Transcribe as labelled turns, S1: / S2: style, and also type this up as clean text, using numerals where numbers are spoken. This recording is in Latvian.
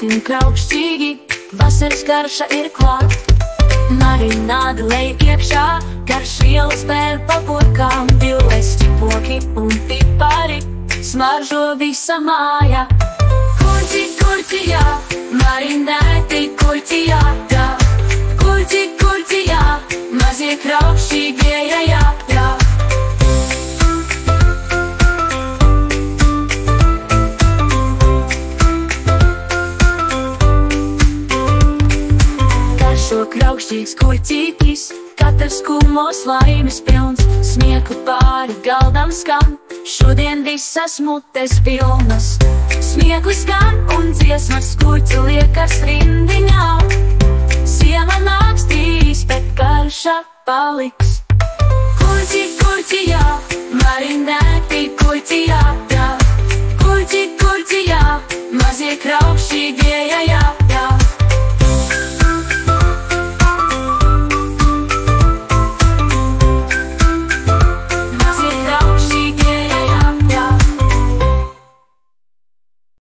S1: saldi un kraukšķīgi, vasaras garša ir klāt. Marināda lej iekšā, garš ielas pēr pa burkām, divlesti, poki un pipari, smaržo visa māja. Kurķi, kurķi, jā, marinēti kurķi, jā, jā. Kurķi, kurķi, jā, mazie kraukšķīgie, jā, jā, jā. Garšo kraukšķīgs kurķītis, katrs kumos laimes pilns, smiekli pāri galdam skan, šodien visas mutes pilnas. Smiekli skan un dziesmas kurķi liekas rindiņā, sieva nākstīs, bet garša paliks. Kurķi, kurķi, jā, marinēti kurķi, jā, jā. Kurķi, kurķi, jā, mazie kraukšķīgie, jā, jā.